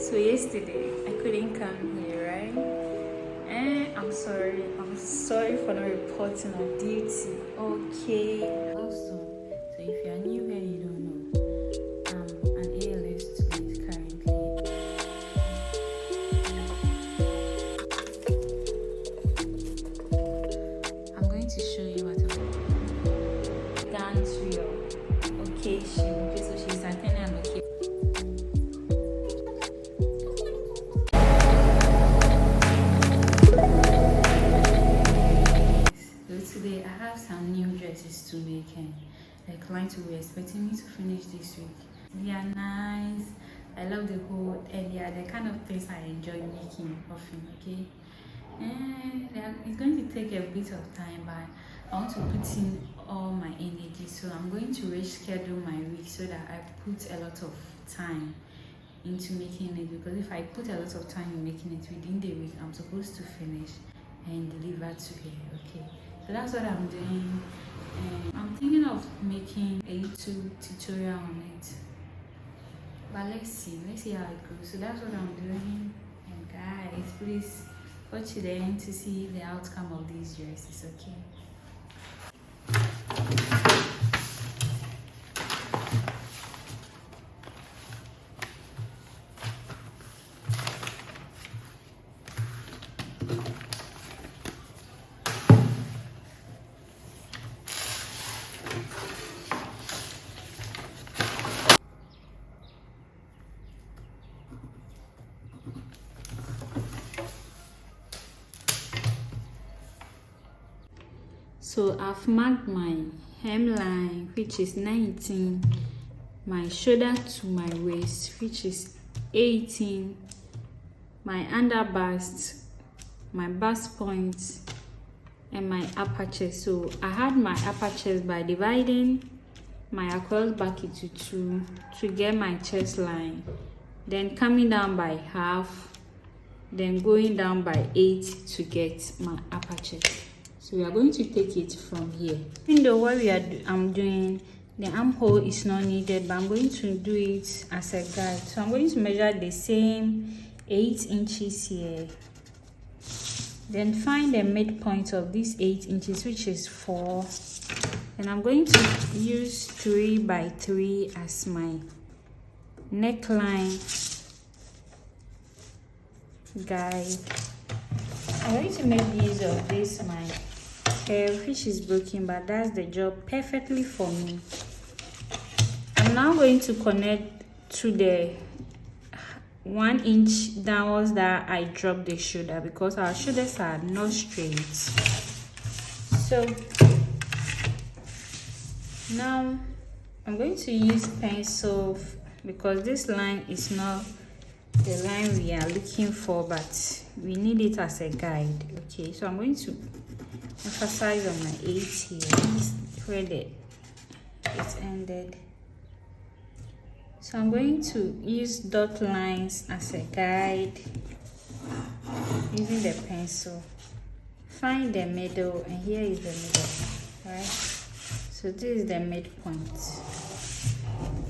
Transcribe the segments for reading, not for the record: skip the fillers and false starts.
So yesterday I couldn't come here, right? And I'm sorry for not reporting on duty. Okay. Also, so if you are new here, you don't know, I'm an ALS student currently. I'm going to show you what I'm Down to your occasion. Okay, so she's attending an occasion. So today I have some new dresses to make, and the clients were expecting me to finish this week. They are nice. I love the whole, and they are the kind of things I enjoy making often. Okay, and it's going to take a bit of time, but I want to put in all my energy, so I'm going to reschedule my week so that I put a lot of time into making it, because if I put a lot of time in making it within the week, I'm supposed to finish and deliver to her. Okay, so that's what I'm doing, and I'm thinking of making a YouTube tutorial on it, but let's see how it goes. So that's what I'm doing, and guys, please watch to the end to see the outcome of these dresses. Okay. So I've marked my hemline, which is 19, my shoulder to my waist, which is 18, my underbust, my bust point, and my upper chest. So I had my upper chest by dividing my across back into 2 to get my chest line, then coming down by half, then going down by 8 to get my upper chest. So we are going to take it from here. Even though what I'm doing, the armhole is not needed, but I'm going to do it as a guide. So I'm going to measure the same 8 inches here. Then find the midpoint of this 8 inches, which is 4. And I'm going to use 3 by 3 as my neckline guide. I'm going to make use of this my hair, which is broken, but that's the job perfectly for me. I'm now going to connect to the 1 inch downwards that I dropped the shoulder, because our shoulders are not straight. So now I'm going to use pencil, because this line is not the line we are looking for, but we need it as a guide. Okay, so I'm going to emphasize on my 8 here, where it ended. So I'm going to use dot lines as a guide using the pencil. Find the middle, and here is the middle, right? So this is the midpoint.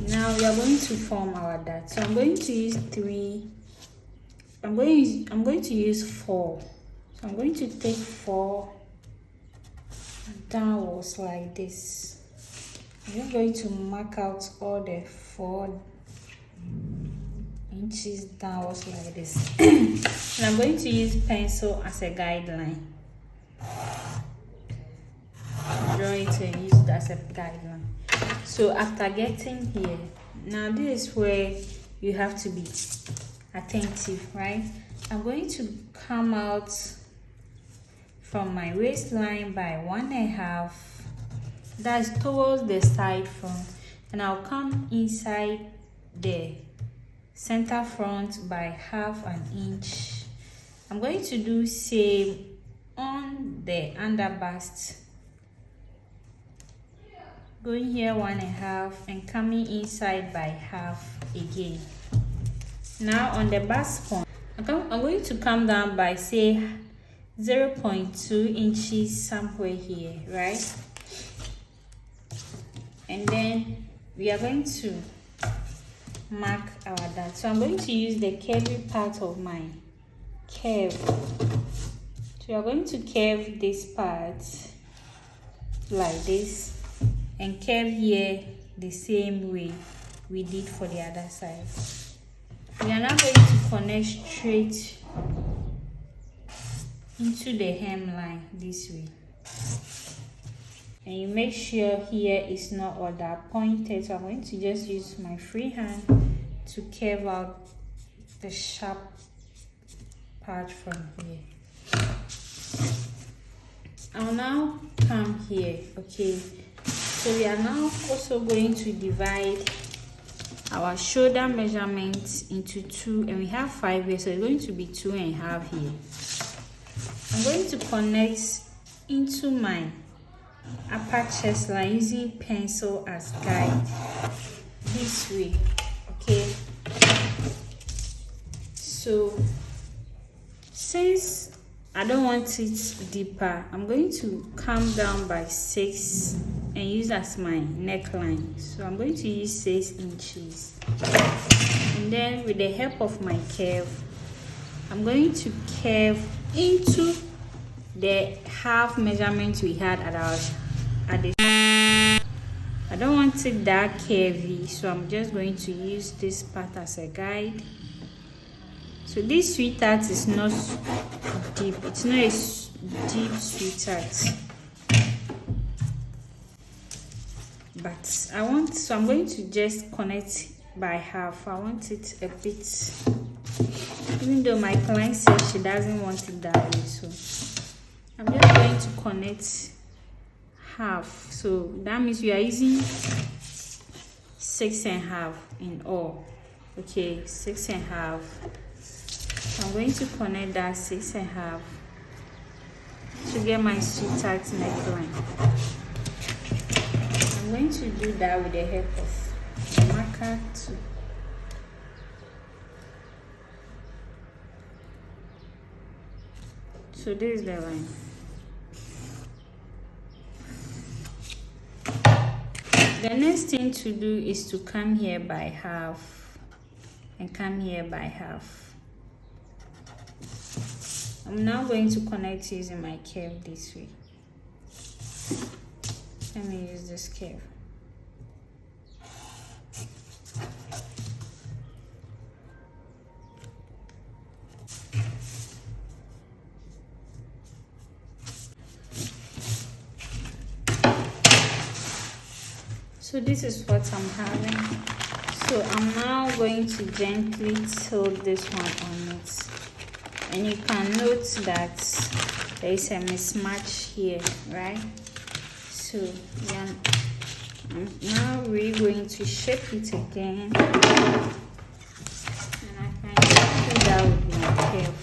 Now we are going to form our dot. So I'm going to use 3. I'm going to use 4. So I'm going to take 4 downwards like this. I'm just going to mark out all the 4 inches downwards like this. And I'm going to use pencil as a guideline. Draw it and use it as a guideline. So after getting here, now this is where you have to be attentive, right? I'm going to come out from my waistline by 1.5, that's towards the side front, and I'll come inside the center front by 1/2 inch. I'm going to do same on the underbust, going here 1.5 and coming inside by 1/2 again. Now on the bust point, I'm going to come down by say 0.2 inches somewhere here, right? And then we are going to mark our dart. So I'm going to use the curvy part of my curve. So we are going to curve this part like this and curve here the same way we did for the other side. We are now going to connect straight into the hemline this way. And you make sure here is not all that pointed. So I'm going to just use my free hand to curve out the sharp part from here. I'll now come here, okay? So we are now also going to divide our shoulder measurements into 2, and we have 5 here, so it's going to be 2.5 here. I'm going to connect into my upper chest line using pencil as guide this way, okay? So since I don't want it deeper, I'm going to come down by 6 and use as my neckline. So I'm going to use 6 inches, and then with the help of my curve, I'm going to curve into the half measurement we had at the. I don't want it that curvy, so I'm just going to use this part as a guide. So this sweetheart is not deep, it's not a deep sweetheart, but so I'm going to just connect by half. I want it a bit, even though my client says she doesn't want it that way, so I'm just going to connect half. So that means we are using 6.5 in all, okay? 6.5. I'm going to connect that 6.5 to get my sweetheart neckline. I'm going to do that with the help of the marker too. So this is the line. The next thing to do is to come here by half and come here by half. I'm now going to connect using my curve this way. Let me use this curve. So this is what I'm having. So I'm now going to gently tilt this one on it. And you can note that there is a mismatch here, right? So I'm now really going to shape it again. And I can do that with my curve.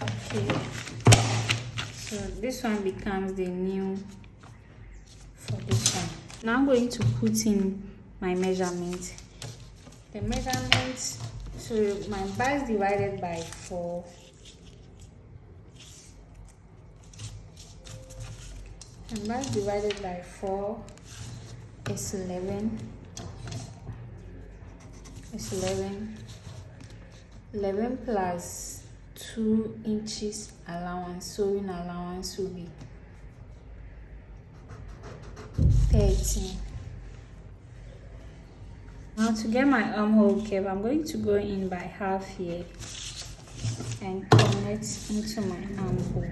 Okay. So this one becomes the new for this one. Now I'm going to put in my measurement. The measurement, so my bust divided by 4. And bust divided by 4 is 11. It's 11. 11 plus 2 inches allowance, sewing allowance will be 13. Now to get my armhole curve, I'm going to go in by half here and connect into my armhole.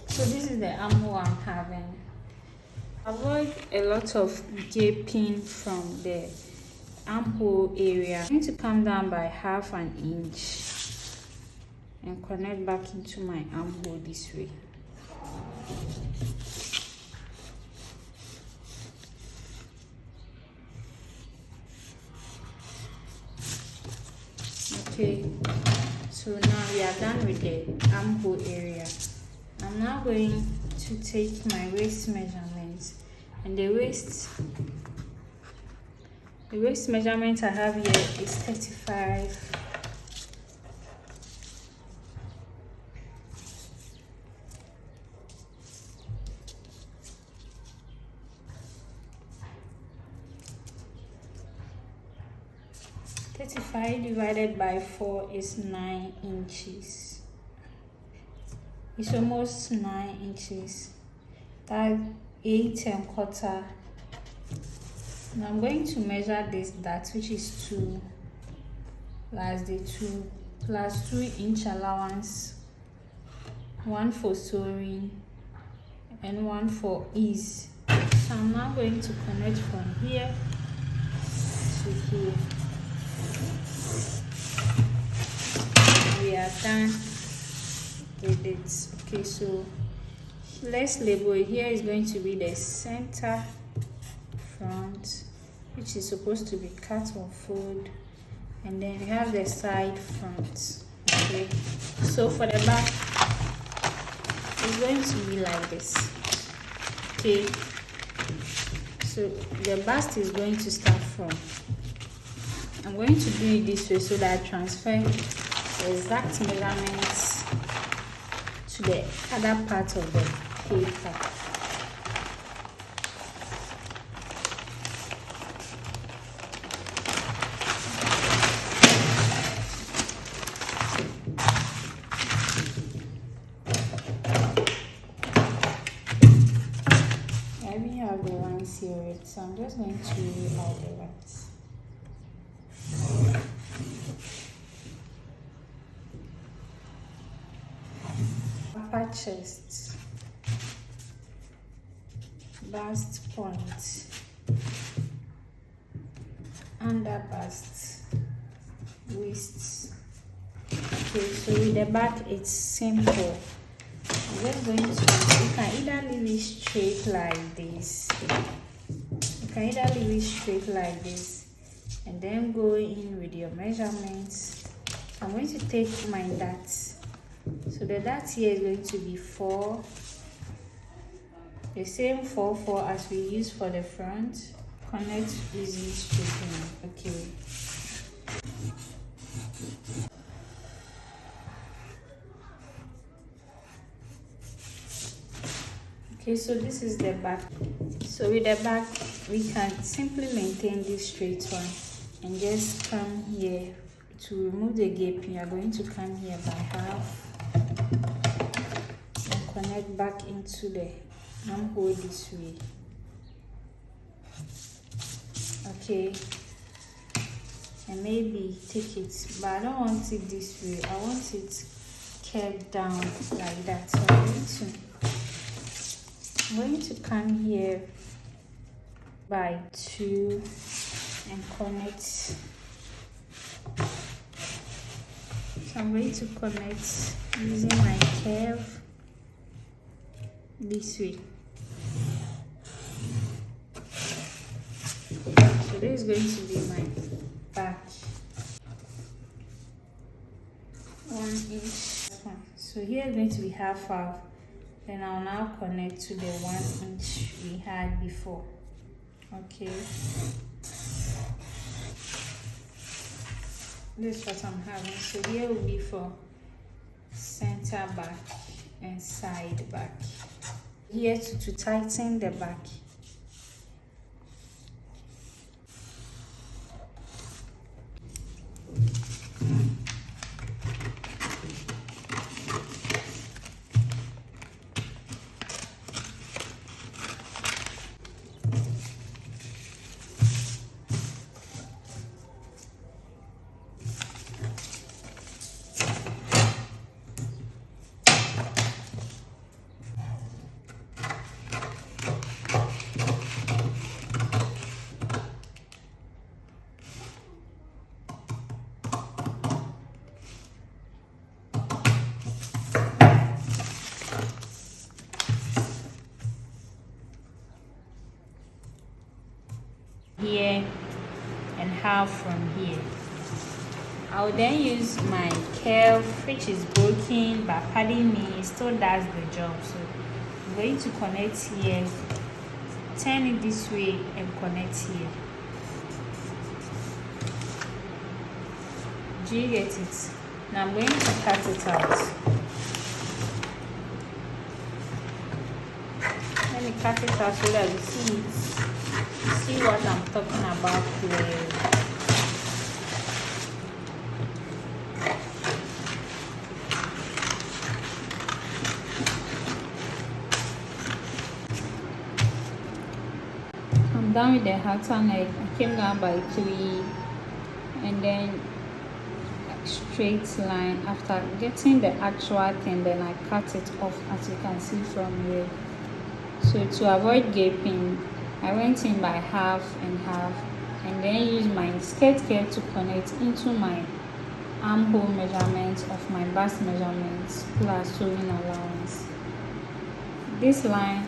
So this is the armhole I'm having. Avoid a lot of gaping from the armhole area. I'm going to come down by half an inch and connect back into my armhole this way. So now we are done with the armhole area. I'm now going to take my waist measurement, and the waist measurement I have here is 35. Divided by 4 is 9 inches. It's almost 9 inches. That's 8¼ Now I'm going to measure that which is 2 plus the 2 plus 2-inch allowance, 1 for sewing and 1 for ease. So I'm now going to connect from here to here. We are done with it. Okay, so let's label it. Here is going to be the center front, which is supposed to be cut or fold, and then we have the side front. Okay, so for the back it's going to be like this. Okay, so the bust is going to start from, I'm going to do it this way so that I transfer the exact measurements to the other part of the paper. I already have the lines here, so I'm just going to lay out the lines. Upper chest, bust point, under bust, waist. Okay, so with the back it's simple. I'm just going to, you can either leave it straight like this. And then go in with your measurements. So I'm going to take my darts. So the dart here is going to be 4, the same 4 as we use for the front. Connect using straightening. Okay. Okay, so this is the back. So with the back, we can simply maintain this straight one and just come here. To remove the gaping, you are going to come here by half and connect back into the armhole this way. Okay, and maybe take it, but I don't want it this way. I want it curved down like that. So I'm going to come here by 2 and connect. So I'm going to connect using my curve this way. So this is going to be my back. 1 inch. So here is going to be half. Then I'll now connect to the 1 inch we had before. Okay. This is what I'm having. So here will be for center back and side back. Here to tighten the back. Here and half from here. I'll then use my curve which is broken, but pardon me, it still does the job. So I'm going to connect here, turn it this way and connect here. Do you get it? Now I'm going to cut it out. Let me cut it out so that you see it. See what I'm talking about clearly. I'm done with the halter neck. I came down by 3 and then straight line. After getting the actual thing, then I cut it off, as you can see from here. So to avoid gaping, I went in by half and half, and then used my skirt curve to connect into my armhole measurements of my bust measurements plus sewing allowance. This line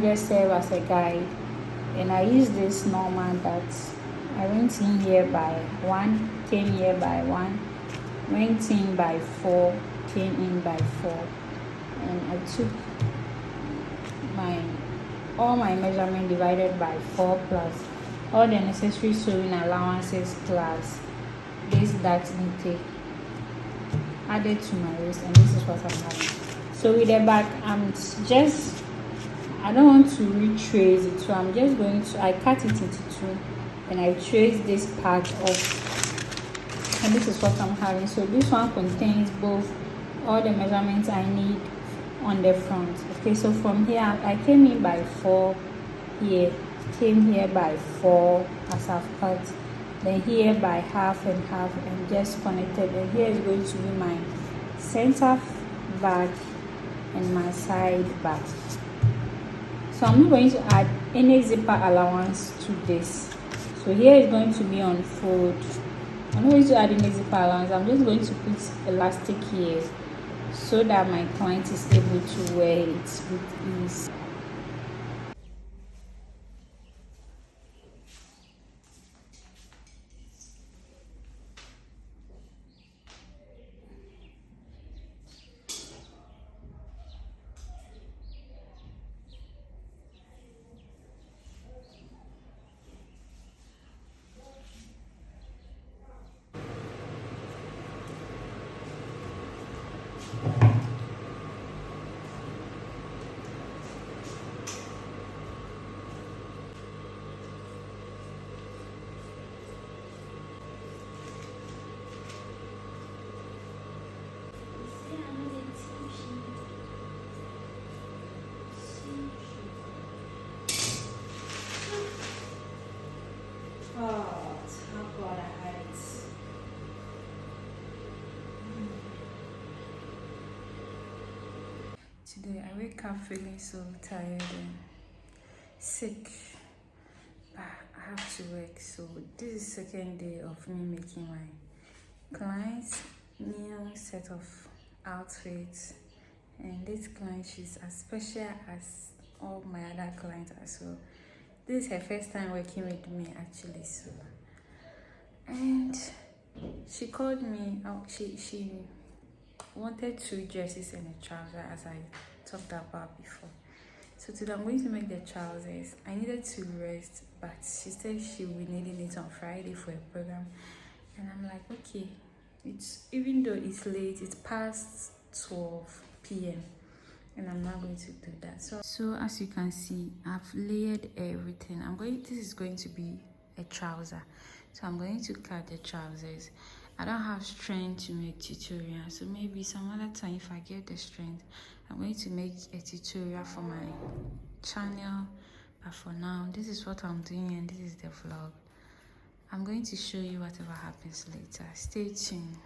just serves as a guide, and I use this normal that I went in here by 1, came here by 1, went in by 4, came in by 4, and I took all my measurement divided by 4 plus all the necessary sewing allowances plus this dart intake added to my waist, and this is what I'm having. So with the back, I don't want to retrace it, so I'm just going to, I cut it into 2 and I trace this part off, and this is what I'm having. So this one contains both all the measurements I need on the front. Okay, so from here I came in by 4 here, came here by 4 as I've cut, then here by half and half, and just connected. And here is going to be my center back and my side back. So I'm not going to add any zipper allowance to this. So here is going to be on fold. I'm not going to add any zipper allowance. I'm just going to put elastic here so that my client is able to wear it with ease. Oh, thank God I had it. Today I wake up feeling so tired and sick, but I have to work. So this is the second day of me making my client's new set of outfits, and this client, she's as special as all my other clients are. So this is her first time working with me actually. So, and she called me out. She wanted 2 dresses and a trouser, as I talked about before. So today I'm going to make the trousers. I needed to rest, but she said she will be needing it on Friday for a program, and I'm like, okay, it's, even though it's late, it's past 12 p.m. and I'm not going to do that. So as you can see, I've layered everything. This is going to be a trouser, so I'm going to cut the trousers. I don't have strength to make tutorial, so maybe some other time if I get the strength, I'm going to make a tutorial for my channel. But for now, this is what I'm doing, and this is the vlog. I'm going to show you whatever happens later. Stay tuned.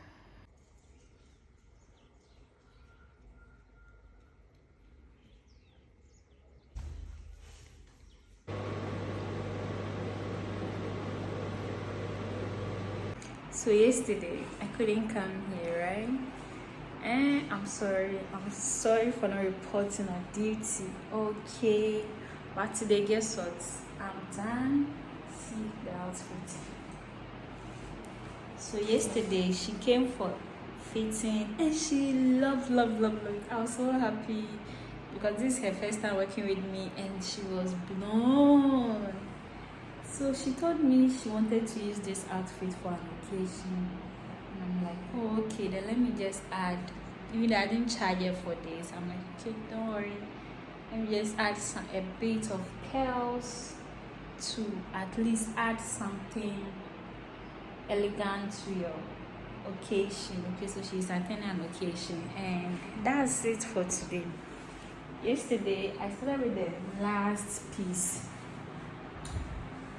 So yesterday I couldn't come here, right? And I'm sorry for not reporting on duty. Okay, but today, guess what? I'm done. See the outfit. So yesterday she came for fitting and she loved it. I was so happy because this is her first time working with me and she was blown. So she told me she wanted to use this outfit for an occasion. And I'm like, oh, okay, then let me just add. Even though I didn't charge her for this, I'm like, okay, don't worry. Let me just add a bit of pearls to at least add something elegant to your occasion. Okay, so she's attending an occasion, and that's it for today. Yesterday, I started with the last piece.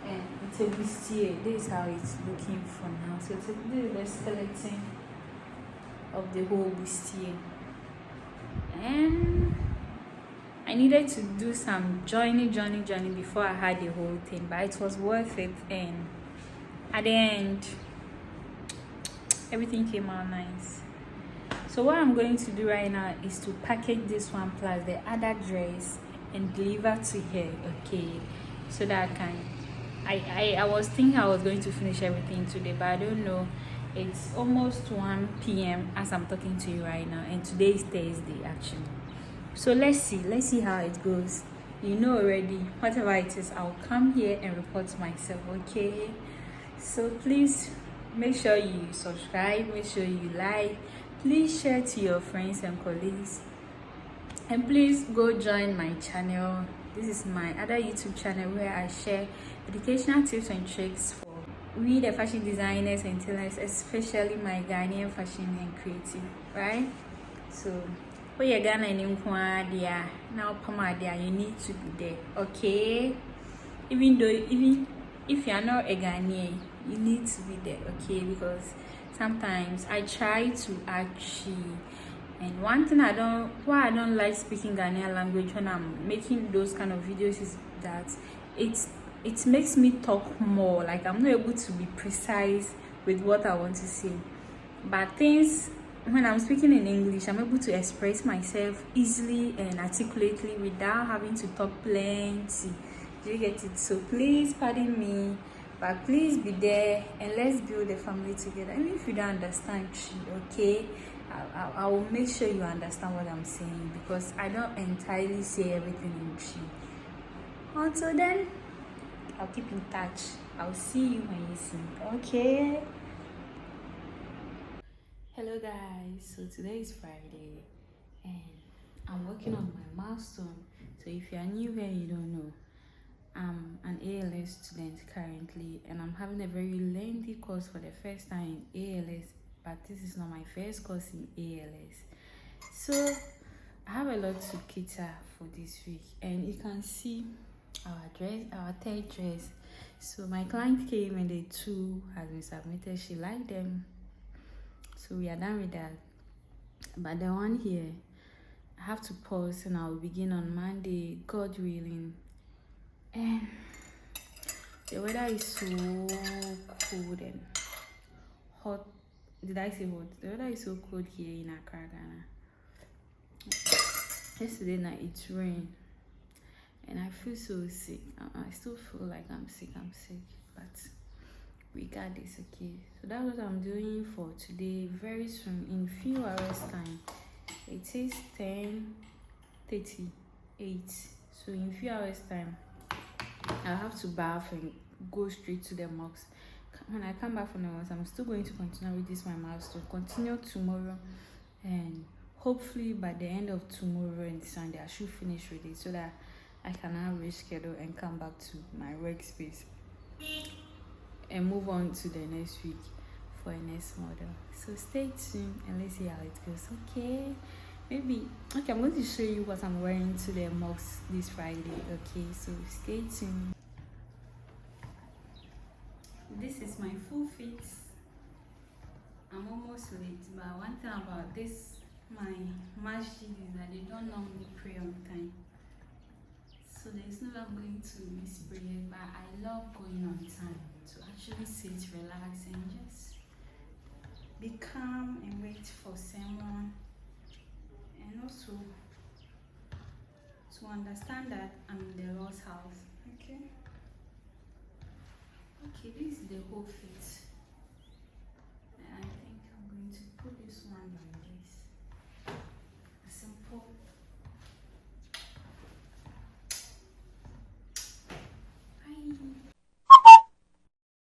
And it's a bustier. This is how it's looking for now. So this is the skeleton of the whole bustier. And I needed to do some joining before I had the whole thing, but it was worth it. And at the end, everything came out nice. So what I'm going to do right now is to package this one plus the other dress and deliver to her, okay, so that I can. I was thinking I was going to finish everything today, but I don't know. It's almost 1 p.m. as I'm talking to you right now, and today is Thursday actually. So let's see how it goes. You know already, whatever it is, I'll come here and report myself, okay? So please make sure you subscribe, make sure you like, please share to your friends and colleagues, and please go join my channel. This is my other YouTube channel where I share educational tips and tricks for we the fashion designers and tailors, especially my Ghanaian fashion and creative, right? So when you're Ghanaian now you need to be there, okay? Even if you are not a Ghanaian, you need to be there, okay? Because sometimes I try to actually, and one thing I don't like speaking Ghanaian language when I'm making those kind of videos is that it makes me talk more, like I'm not able to be precise with what I want to say. But things when I'm speaking in English, I'm able to express myself easily and articulately without having to talk plenty. Do you get it? So please pardon me, but please be there and let's build a family together. Even if you don't understand, okay, I will make sure you understand what I'm saying, because I don't entirely say everything in Chi. Until then, I'll keep in touch. I'll see you when you see me, okay? Hello guys, so today is Friday and I'm working on my milestone. So if you are new here, you don't know, I'm an ALS student currently, and I'm having a very lengthy course for the first time in ALS, but this is not my first course in ALS. So I have a lot to cater for this week, and you can see our third dress. So my client came and the two has been submitted. She liked them, so we are done with that. But the one here, I have to pause and I'll begin on Monday, God willing. And the weather is so cold and hot. Did I say hot? The weather is so cold here in Accra, Ghana. Yesterday night it rained and I feel so sick. I still feel like I'm sick, but we got this, okay? So that's what I'm doing for today. Very soon, in few hours time, it is 10:38. So in few hours time, I'll have to bath and go straight to the mosque. When I come back from the mosque, I'm still going to continue with this my milestone, continue tomorrow, and hopefully by the end of tomorrow and Sunday I should finish with it, so that I can now reschedule and come back to my workspace and move on to the next week for a next model. So stay tuned and let's see how it goes, okay? Okay, I'm going to show you what I'm wearing to the mosque this Friday, okay? So stay tuned. This is my full fit. I'm almost late, but one thing about this, my masjid, is that they don't normally pray on time. So there's no way I'm going to miss prayer, but I love going on time to actually sit, relax, and just be calm and wait for someone, and also to understand that I'm in the Lord's house, okay? Okay, this is the whole fit.